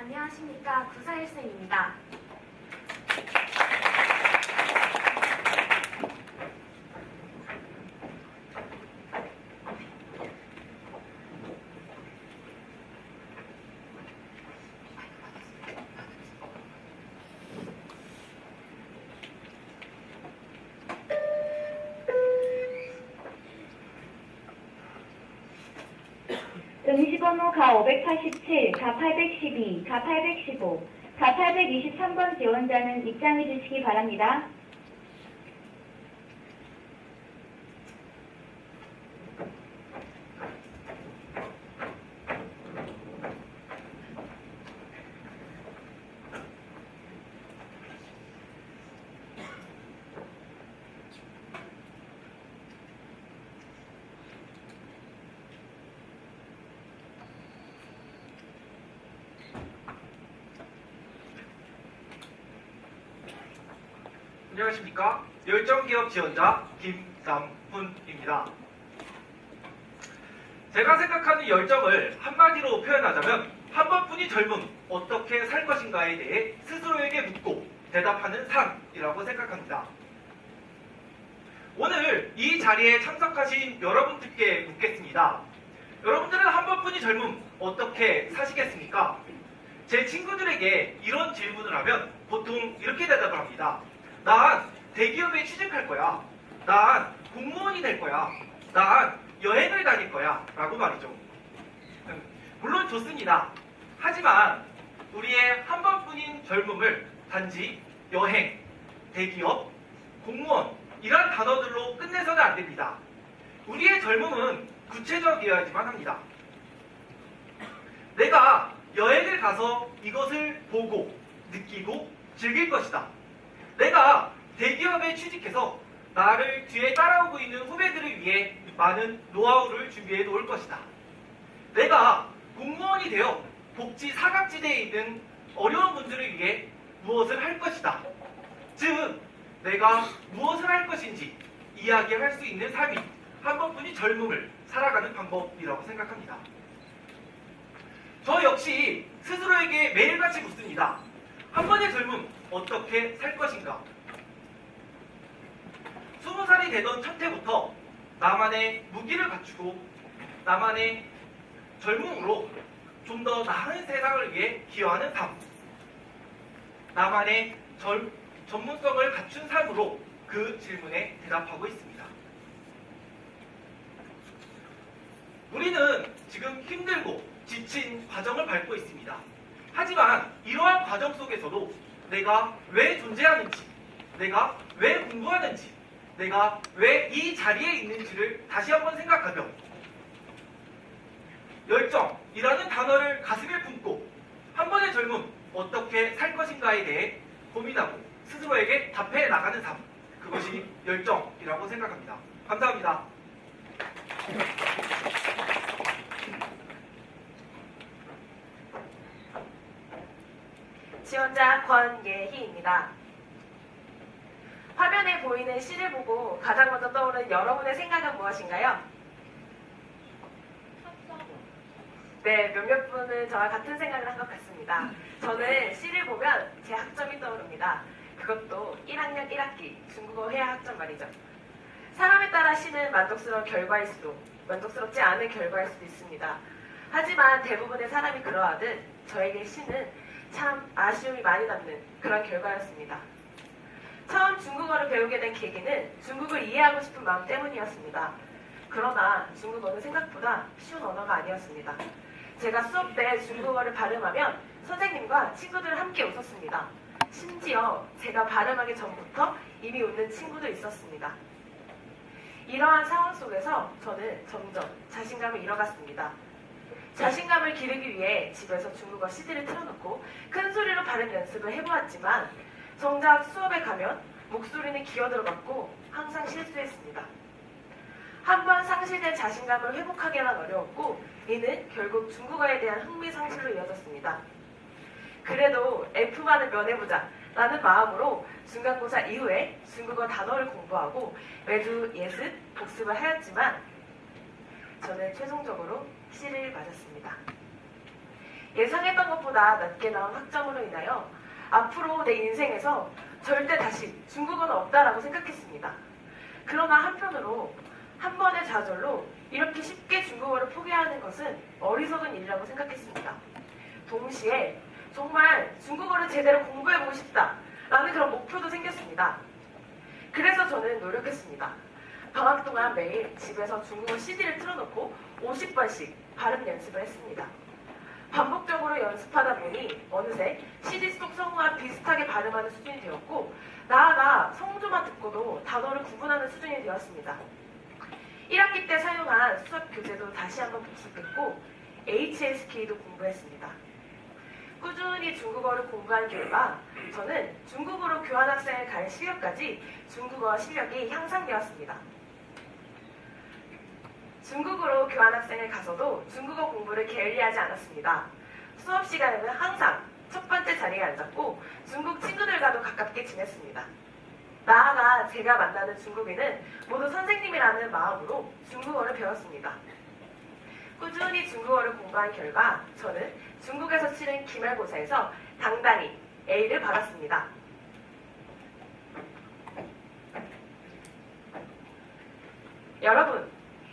안녕하십니까. 941쌤입니다. 응시번호 가 587, 가 812, 가 815, 가 823번 지원자는 입장해 주시기 바랍니다. 안녕하십니까. 열정기업 지원자 김남훈입니다. 제가 생각하는 열정을 한마디로 표현하자면 한 번뿐이 젊음 어떻게 살 것인가에 대해 스스로에게 묻고 대답하는 삶이라고 생각합니다. 오늘 이 자리에 참석하신 여러분들께 묻겠습니다. 여러분들은 한 번뿐이 젊음 어떻게 사시겠습니까? 제 친구들에게 이런 질문을 하면 보통 이렇게 대답을 합니다. 난 대기업에 취직할 거야. 난 공무원이 될 거야. 난 여행을 다닐 거야. 라고 말이죠. 물론 좋습니다. 하지만 우리의 한 번뿐인 젊음을 단지 여행, 대기업, 공무원 이런 단어들로 끝내서는 안 됩니다. 우리의 젊음은 구체적이어야지만 합니다. 내가 여행을 가서 이것을 보고 느끼고 즐길 것이다. 내가 대기업에 취직해서 나를 뒤에 따라오고 있는 후배들을 위해 많은 노하우를 준비해 놓을 것이다. 내가 공무원이 되어 복지 사각지대에 있는 어려운 분들을 위해 무엇을 할 것이다. 즉, 내가 무엇을 할 것인지 이야기할 수 있는 삶이 한 번뿐인 젊음을 살아가는 방법이라고 생각합니다. 저 역시 스스로에게 매일같이 묻습니다. 한 번의 젊음 어떻게 살 것인가? 20살이 되던 첫 해부터 나만의 무기를 갖추고 나만의 젊음으로 좀 더 나은 세상을 위해 기여하는 삶, 나만의 전문성을 갖춘 삶으로 그 질문에 대답하고 있습니다. 우리는 지금 힘들고 지친 과정을 밟고 있습니다. 하지만 이러한 과정 속에서도 내가 왜 존재하는지, 내가 왜 공부하는지, 내가 왜 이 자리에 있는지를 다시 한번 생각하며 열정이라는 단어를 가슴에 품고 한 번의 젊음 어떻게 살 것인가에 대해 고민하고 스스로에게 답해 나가는 삶, 그것이 열정이라고 생각합니다. 감사합니다. 지원자 권예희입니다. 화면에 보이는 시를 보고 가장 먼저 떠오르는 여러분의 생각은 무엇인가요? 네, 몇몇 분은 저와 같은 생각을 한 것 같습니다. 저는 시를 보면 제 학점이 떠오릅니다. 그것도 1학년 1학기 중국어 회화 학점 말이죠. 사람에 따라 시는 만족스러운 결과일 수도, 만족스럽지 않은 결과일 수도 있습니다. 하지만 대부분의 사람이 그러하듯 저에게 시는 참 아쉬움이 많이 남는 그런 결과였습니다. 처음 중국어를 배우게 된 계기는 중국을 이해하고 싶은 마음 때문이었습니다. 그러나 중국어는 생각보다 쉬운 언어가 아니었습니다. 제가 수업 때 중국어를 발음하면 선생님과 친구들 함께 웃었습니다. 심지어 제가 발음하기 전부터 이미 웃는 친구도 있었습니다. 이러한 상황 속에서 저는 점점 자신감을 잃어갔습니다. 자신감을 기르기 위해 집에서 중국어 CD를 틀어놓고 큰 소리로 발음 연습을 해보았지만 정작 수업에 가면 목소리는 기어들어갔고 항상 실수했습니다. 한번 상실된 자신감을 회복하기란 어려웠고 이는 결국 중국어에 대한 흥미 상실로 이어졌습니다. 그래도 F만은 면해보자 라는 마음으로 중간고사 이후에 중국어 단어를 공부하고 매주 예습, 복습을 하였지만 저는 최종적으로 C를 맞았습니다. 예상했던 것보다 낮게 나온 학점으로 인하여 앞으로 내 인생에서 절대 다시 중국어는 없다라고 생각했습니다. 그러나 한편으로 한 번의 좌절로 이렇게 쉽게 중국어를 포기하는 것은 어리석은 일이라고 생각했습니다. 동시에 정말 중국어를 제대로 공부해보고 싶다라는 그런 목표도 생겼습니다. 그래서 저는 노력했습니다. 방학 동안 매일 집에서 중국어 CD를 틀어놓고 50번씩 발음 연습을 했습니다. 반복적으로 연습하다 보니 어느새 CD 속 성우와 비슷하게 발음하는 수준이 되었고 나아가 성조만 듣고도 단어를 구분하는 수준이 되었습니다. 1학기 때 사용한 수업 교재도 다시 한번 복습했고 HSK도 공부했습니다. 꾸준히 중국어를 공부한 결과 저는 중국어로 교환학생을 갈 실력까지 중국어 실력이 향상되었습니다. 중국어로 교환학생을 가서도 중국어 공부를 게을리하지 않았습니다. 수업 시간에는 항상 첫 번째 자리에 앉았고 중국 친구들과도 가깝게 지냈습니다. 나아가 제가 만나는 중국인은 모두 선생님이라는 마음으로 중국어를 배웠습니다. 꾸준히 중국어를 공부한 결과 저는 중국에서 치른 기말고사에서 당당히 A를 받았습니다. 여러분,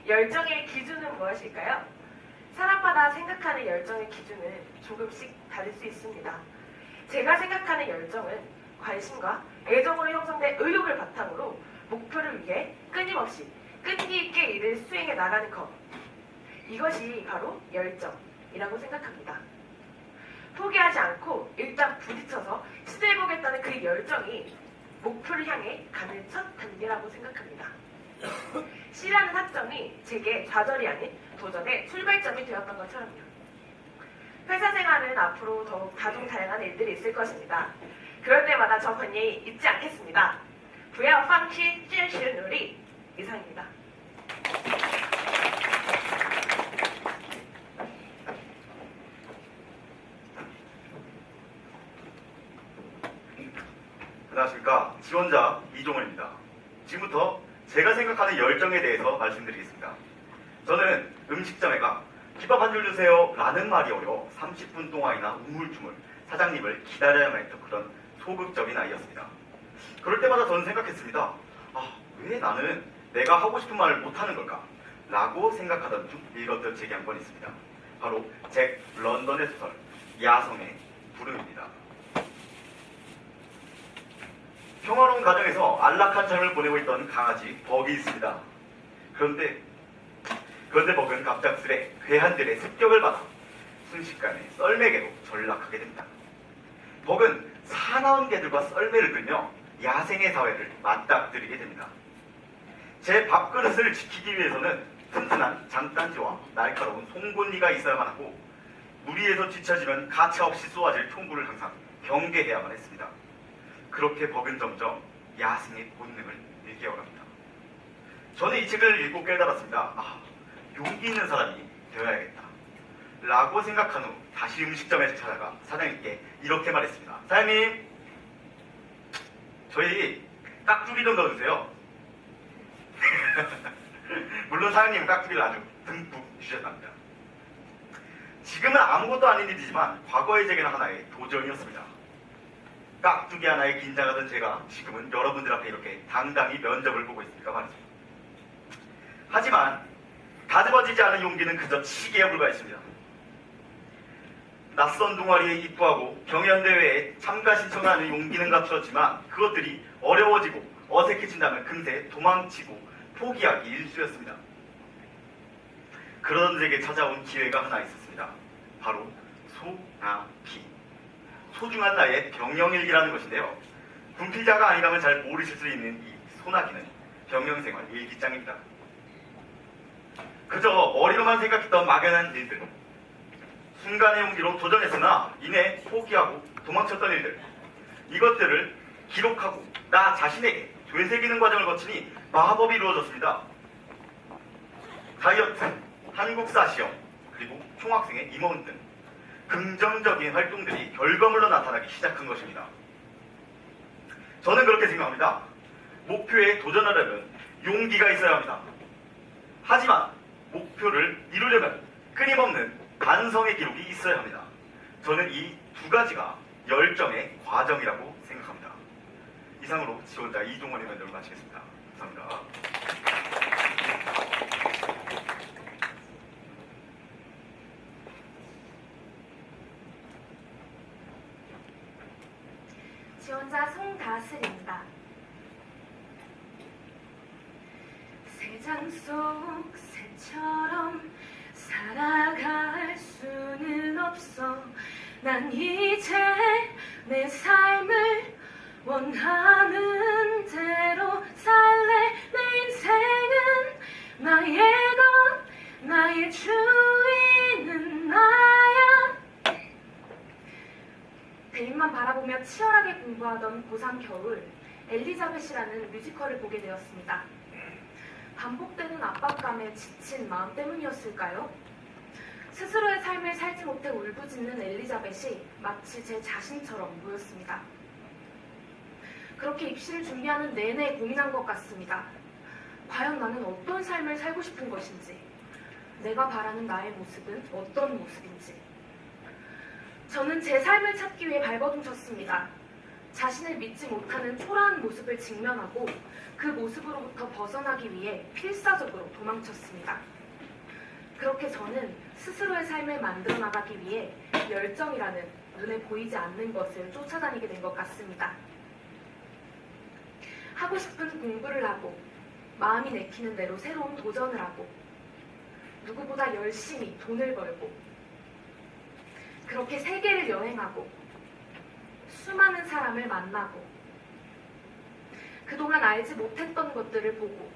열정의 기준은 무엇일까요? 사람마다 생각하는 열정의 기준은 조금씩 다를 수 있습니다. 제가 생각하는 열정은 관심과 애정으로 형성된 의욕을 바탕으로 목표를 위해 끊임없이 끈기 있게 일을 수행해 나가는 것. 이것이 바로 열정이라고 생각합니다. 포기하지 않고 일단 부딪혀서 시도해보겠다는 그 열정이 목표를 향해 가는 첫 단계라고 생각합니다. C라는 학점이 제게 좌절이 아닌 도전의 출발점이 되었던 것처럼요. 회사 생활은 앞으로 더욱 다종다양한 일들이 있을 것입니다. 그럴 때마다 저 권예희 잊지 않겠습니다. 不要放弃坚持努力 이상입니다. 안녕하십니까. 지원자 이종원입니다. 지금부터 제가 생각하는 열정에 대해서 말씀드리겠습니다. 저는 음식점에 가 김밥 한 줄 주세요 라는 말이 어려워 30분 동안이나 우물쭈물 사장님을 기다려야만 했던 그런 소극적인 아이였습니다. 그럴 때마다 저는 생각했습니다. 왜 나는 내가 하고 싶은 말을 못하는 걸까? 라고 생각하던 중 읽었던 책이 한 권 있습니다. 바로 잭 런던의 소설 야성의 부름입니다. 평화로운 가정에서 안락한 삶을 보내고 있던 강아지 벅이 있습니다. 그런데 벅은 갑작스레 괴한들의 습격을 받아 순식간에 썰매개로 전락하게 됩니다. 벅은 사나운 개들과 썰매를 끌며 야생의 사회를 맞닥뜨리게 됩니다. 제 밥그릇을 지키기 위해서는 튼튼한 장단지와 날카로운 송곳니가 있어야만 하고 무리해서 뒤처지면 가차없이 쏘아질 총구를 항상 경계해야만 했습니다. 그렇게 벅은 점점 야생의 본능을 일깨워갑니다. 저는 이 책을 읽고 깨달았습니다. 용기 있는 사람이 되어야겠다 라고 생각한 후 다시 음식점에 찾아가 사장님께 이렇게 말했습니다. 사장님, 저희 깍두기 좀 넣어주세요. 물론 사장님은 깍두기를 아주 듬뿍 주셨답니다. 지금은 아무것도 아닌 일이지만 과거의 제게는 하나의 도전이었습니다. 깍두기 하나에 긴장하던 제가 지금은 여러분들 앞에 이렇게 당당히 면접을 보고 있으니까 말이죠. 하지만 다듬어지지 않은 용기는 그저 시기에 불과했습니다. 낯선 동아리에 입부하고 경연대회에 참가 신청하는 용기는 갖추었지만 그것들이 어려워지고 어색해진다면 금세 도망치고 포기하기 일쑤였습니다. 그러던 제게 찾아온 기회가 하나 있었습니다. 바로 소나기. 소중한 나의 병영일기라는 것인데요. 군필자가 아니라면 잘 모르실 수 있는 이 소나기는 병영생활 일기장입니다. 그저 머리로만 생각했던 막연한 일들, 순간의 용기로 도전했으나 이내 포기하고 도망쳤던 일들, 이것들을 기록하고 나 자신에게 되새기는 과정을 거치니 마법이 이루어졌습니다. 다이어트, 한국사 시험, 그리고 총학생의 임원 등 긍정적인 활동들이 결과물로 나타나기 시작한 것입니다. 저는 그렇게 생각합니다. 목표에 도전하려면 용기가 있어야 합니다. 하지만 목표를 이루려면 끊임없는 반성의 기록이 있어야 합니다. 저는 이 두 가지가 열정의 과정이라고 생각합니다. 이상으로 지원자 이종원의 면접을 마치겠습니다. 감사합니다. 지원자 송다슬입니다. 새장 속 새처럼 살아갈 수는 없어. 난 이제 내 삶을 원하는 대로 살래. 내 인생은 나의 것, 나의 주인은 나야. 대립만 바라보며 치열하게 공부하던 고3 겨울, 엘리자벳이라는 뮤지컬을 보게 되었습니다. 반복되는 압박감에 지친 마음 때문이었을까요? 스스로의 삶을 살지 못해 울부짖는 엘리자벳이 마치 제 자신처럼 보였습니다. 그렇게 입시를 준비하는 내내 고민한 것 같습니다. 과연 나는 어떤 삶을 살고 싶은 것인지, 내가 바라는 나의 모습은 어떤 모습인지. 저는 제 삶을 찾기 위해 발버둥 쳤습니다. 자신을 믿지 못하는 초라한 모습을 직면하고 그 모습으로부터 벗어나기 위해 필사적으로 도망쳤습니다. 그렇게 저는 스스로의 삶을 만들어 나가기 위해 열정이라는 눈에 보이지 않는 것을 쫓아다니게 된 것 같습니다. 하고 싶은 공부를 하고 마음이 내키는 대로 새로운 도전을 하고 누구보다 열심히 돈을 벌고 그렇게 세계를 여행하고 수많은 사람을 만나고 그동안 알지 못했던 것들을 보고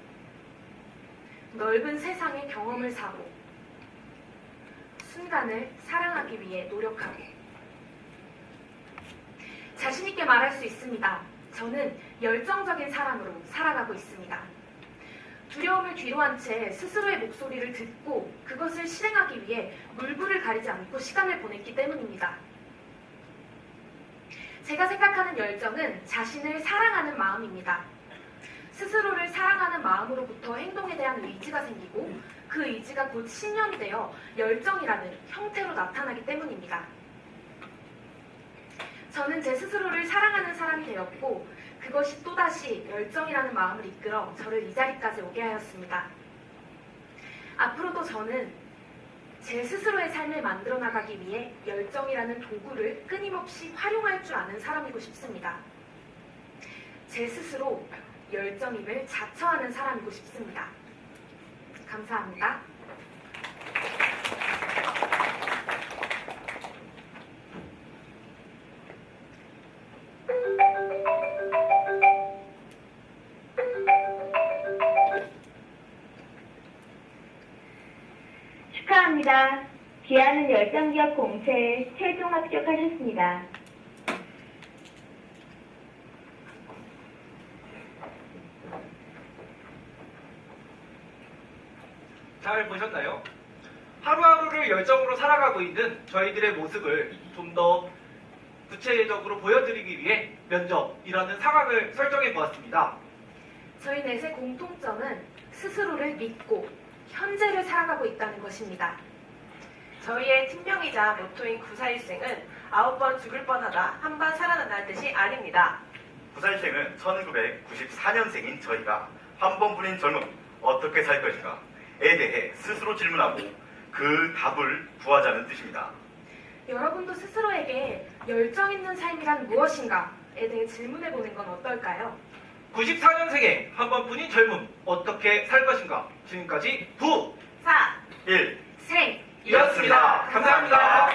넓은 세상의 경험을 사고 순간을 사랑하기 위해 노력하고 자신 있게 말할 수 있습니다. 저는 열정적인 사람으로 살아가고 있습니다. 두려움을 뒤로한 채 스스로의 목소리를 듣고 그것을 실행하기 위해 물불을 가리지 않고 시간을 보냈기 때문입니다. 제가 생각하는 열정은 자신을 사랑하는 마음입니다. 스스로를 사랑하는 마음으로부터 행동에 대한 의지가 생기고 그 의지가 곧 신념이 되어 열정이라는 형태로 나타나기 때문입니다. 저는 제 스스로를 사랑하는 사람이 되었고 그것이 또다시 열정이라는 마음을 이끌어 저를 이 자리까지 오게 하였습니다. 앞으로도 저는 제 스스로의 삶을 만들어 나가기 위해 열정이라는 도구를 끊임없이 활용할 줄 아는 사람이고 싶습니다. 제 스스로 열정임을 자처하는 사람이고 싶습니다. 감사합니다. 축하합니다. 기아는 열정기업 공채에 최종 합격하셨습니다. 잘 보셨나요? 하루하루를 열정으로 살아가고 있는 저희들의 모습을 좀 더 구체적으로 보여드리기 위해 면접이라는 상황을 설정해 보았습니다. 저희 넷의 공통점은 스스로를 믿고 현재를 살아가고 있다는 것입니다. 저희의 팀명이자 모토인 941생은 9번 죽을 뻔하다 한 번 살아난다는 뜻이 아닙니다. 부산생은 1994년생인 저희가 한 번뿐인 젊음 어떻게 살 것인가에 대해 스스로 질문하고 그 답을 구하자는 뜻입니다. 여러분도 스스로에게 열정 있는 삶이란 무엇인가에 대해 질문해보는 건 어떨까요? 94년생의 한 번뿐인 젊음 어떻게 살 것인가? 지금까지 9, 4. 1. 생! 이었습니다. 감사합니다.